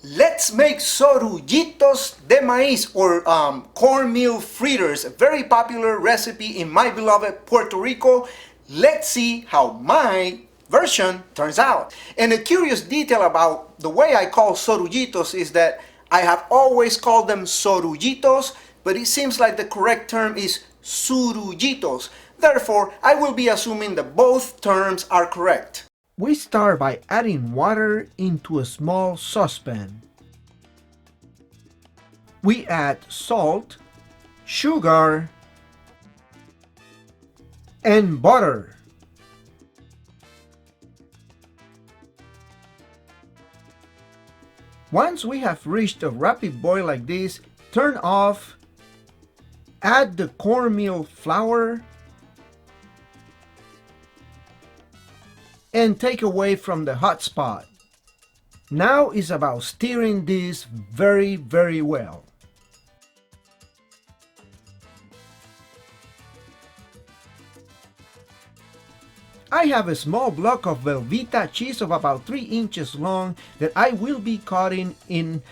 Let's make Sorullitos de maíz, or cornmeal fritters, a very popular recipe in my beloved Puerto Rico. Let's see how my version turns out. And a curious detail about the way I call Sorullitos is that I have always called them Sorullitos, but it seems like the correct term is Surullitos. Therefore, I will be assuming that both terms are correct. We start by adding water into a small saucepan. We add salt, sugar, and butter. Once we have reached a rapid boil like this, turn off, add the cornmeal flour, and take away from the hot spot. Now is about stirring this very well. I have a small block of Velveeta cheese of about 3 inches long that I will be cutting in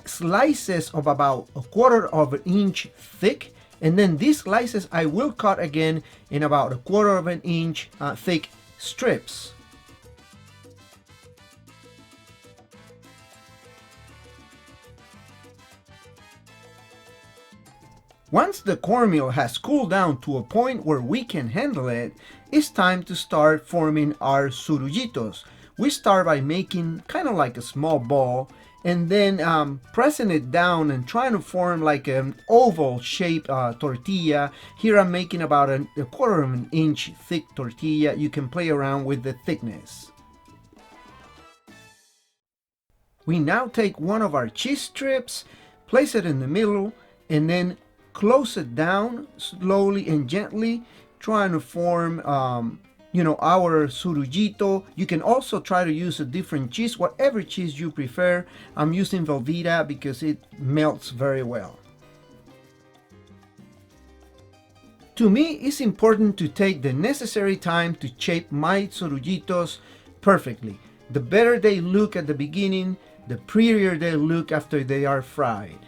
slices of about 1/4 of an inch thick, and then these slices I will cut again in about 1/4 of an inch thick strips. Once the cornmeal has cooled down to a point where we can handle it, it's time to start forming our surullitos. We start by making kind of like a small ball and then pressing it down and trying to form like an oval shaped tortilla. Here I'm making about a 1/4 of an inch thick tortilla. You can play around with the thickness. We now take one of our cheese strips, place it in the middle, and then close it down slowly and gently, trying to form our surullito. You can also try to use a different cheese, whatever cheese you prefer. I'm using Velveeta because it melts very well. To me, it's important to take the necessary time to shape my surullitos perfectly. The better they look at the beginning, the prettier they look after they are fried.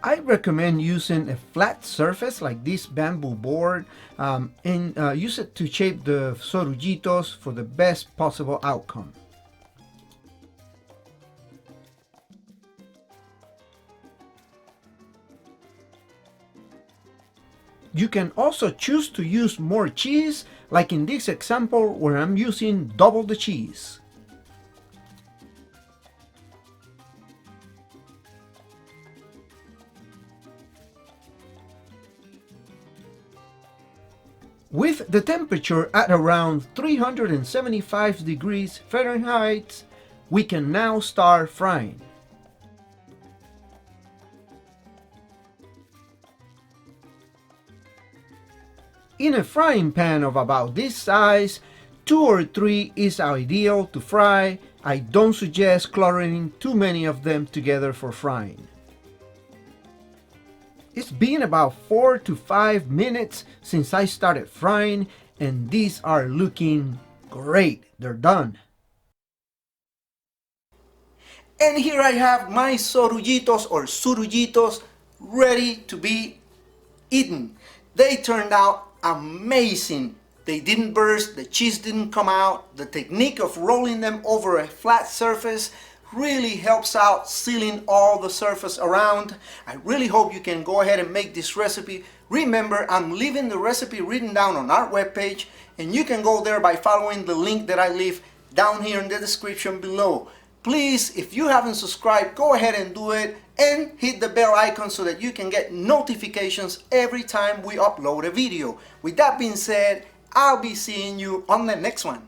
I recommend using a flat surface like this bamboo board and use it to shape the surullitos for the best possible outcome. You can also choose to use more cheese, like in this example where I'm using double the cheese. With the temperature at around 375 degrees Fahrenheit, we can now start frying. In a frying pan of about this size, 2 or 3 is ideal to fry. I don't suggest cluttering too many of them together for frying. It's been about 4 to 5 minutes since I started frying, and these are looking great. They're done. And here I have my sorullitos or surullitos ready to be eaten. They turned out amazing. They didn't burst, the cheese didn't come out. The technique of rolling them over a flat surface really helps out sealing all the surface around. I really hope you can go ahead and make this recipe. Remember, I'm leaving the recipe written down on our webpage, and you can go there by following the link that I leave down here in the description below. Please, if you haven't subscribed, go ahead and do it and hit the bell icon so that you can get notifications every time we upload a video. With that being said, I'll be seeing you on the next one.